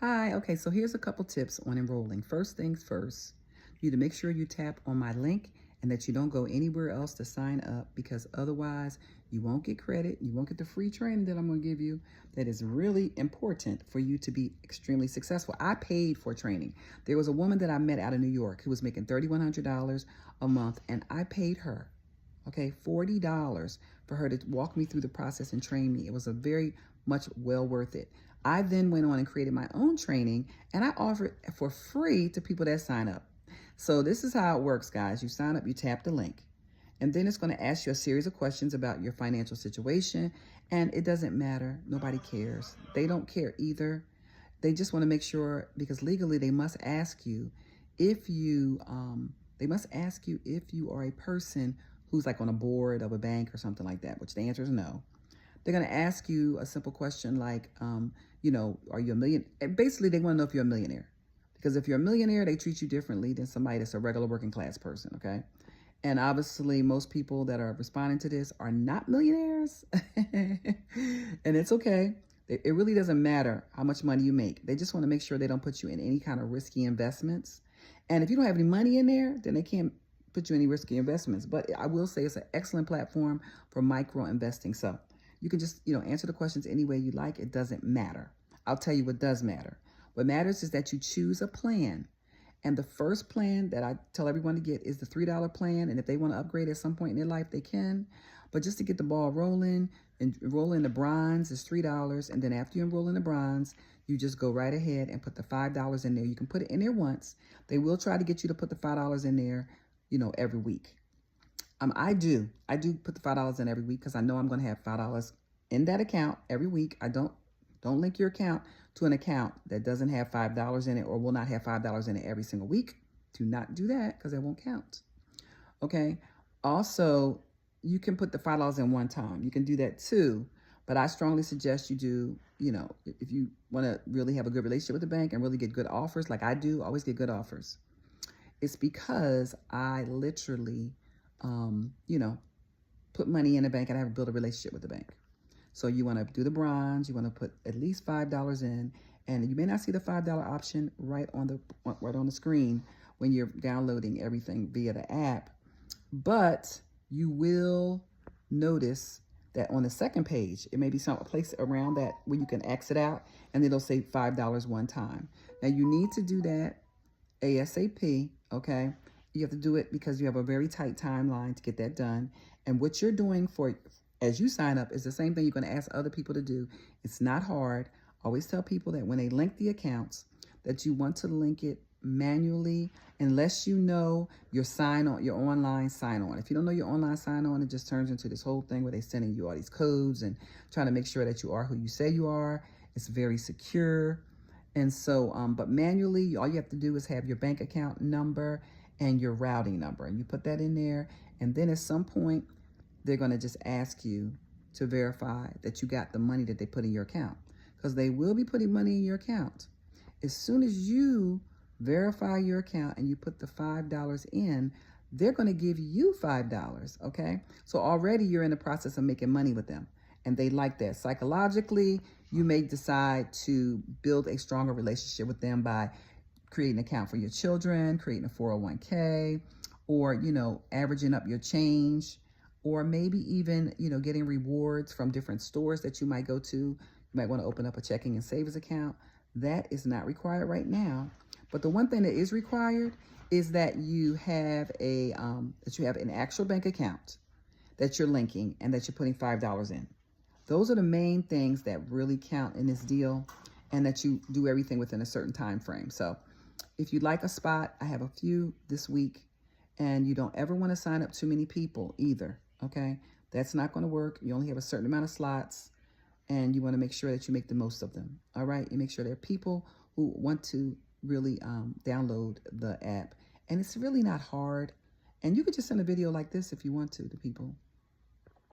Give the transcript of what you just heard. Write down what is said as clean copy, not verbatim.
Hi, okay, so here's a couple tips on enrolling. First things first, you need to make sure you tap on my link and that you don't go anywhere else to sign up because otherwise you won't get credit. You won't get the free training that I'm going to give you that is really important for you to be extremely successful. I paid for training. There was a woman that I met out of New York who was making $3,100 a month, and I paid her, okay, $40 for her to walk me through the process and train me. It was a very much well worth it. I then went on and created my own training, and I offer it for free to people that sign up. So this is how it works, guys. You sign up, you tap the link, and then it's going to ask you a series of questions about your financial situation. And it doesn't matter. Nobody cares. They don't care either. They just want to make sure, because legally they must ask you if you are a person who's like on a board of a bank or something like that, which the answer is no. They're going to ask you a simple question like, are you a million? Basically, they want to know if you're a millionaire. Because if you're a millionaire, they treat you differently than somebody that's a regular working class person, okay? And obviously, most people that are responding to this are not millionaires. And it's okay. It really doesn't matter how much money you make. They just want to make sure they don't put you in any kind of risky investments. And if you don't have any money in there, then they can't put you in any risky investments. But I will say it's an excellent platform for micro investing. So you can just, answer the questions any way you like. It doesn't matter. I'll tell you what does matter. What matters is that you choose a plan. And the first plan that I tell everyone to get is the $3 plan. And if they want to upgrade at some point in their life, they can. But just to get the ball rolling, and enroll in the bronze is $3. And then after you enroll in the bronze, you just go right ahead and put the $5 in there. You can put it in there once. They will try to get you to put the $5 in there, every week. I do put the $5 in every week because I know I'm going to have $5 in that account every week. I don't link your account to an account that doesn't have $5 in it or will not have $5 in it every single week. Do not do that because it won't count. Okay. Also, you can put the $5 in one time. You can do that too. But I strongly suggest you do, if you want to really have a good relationship with the bank and really get good offers, like I do, always get good offers. It's because I literally, put money in the bank and I have to build a relationship with the bank. So you want to do the bronze, you want to put at least $5 in, and you may not see the $5 option right on the screen when you're downloading everything via the app, but you will notice that on the second page, it may be some place around that where you can exit out and it'll say $5 one time. Now you need to do that ASAP, okay? You have to do it because you have a very tight timeline to get that done. And what you're doing as you sign up is the same thing you're going to ask other people to do. It's not hard. Always tell people that when they link the accounts, that you want to link it manually unless you know your online sign on. If you don't know your online sign on, it just turns into this whole thing where they're sending you all these codes and trying to make sure that you are who you say you are. It's very secure. And so, but manually, all you have to do is have your bank account number and your routing number, and you put that in there. And then at some point, they're going to just ask you to verify that you got the money that they put in your account, because they will be putting money in your account. As soon as you verify your account and you put the $5 in, they're going to give you $5, okay? So already you're in the process of making money with them, and they like that. Psychologically, you may decide to build a stronger relationship with them by creating an account for your children, creating a 401k, or, averaging up your change, or maybe even, getting rewards from different stores that you might go to. You might want to open up a checking and savings account. That is not required right now. But the one thing that is required is that you have an actual bank account that you're linking and that you're putting $5 in. Those are the main things that really count in this deal, and that you do everything within a certain time frame. So if you'd like a spot, I have a few this week, and you don't ever want to sign up too many people either, okay? That's not going to work. You only have a certain amount of slots, and you want to make sure that you make the most of them, all right? You make sure there are people who want to really download the app, and it's really not hard. And you could just send a video like this if you want to people.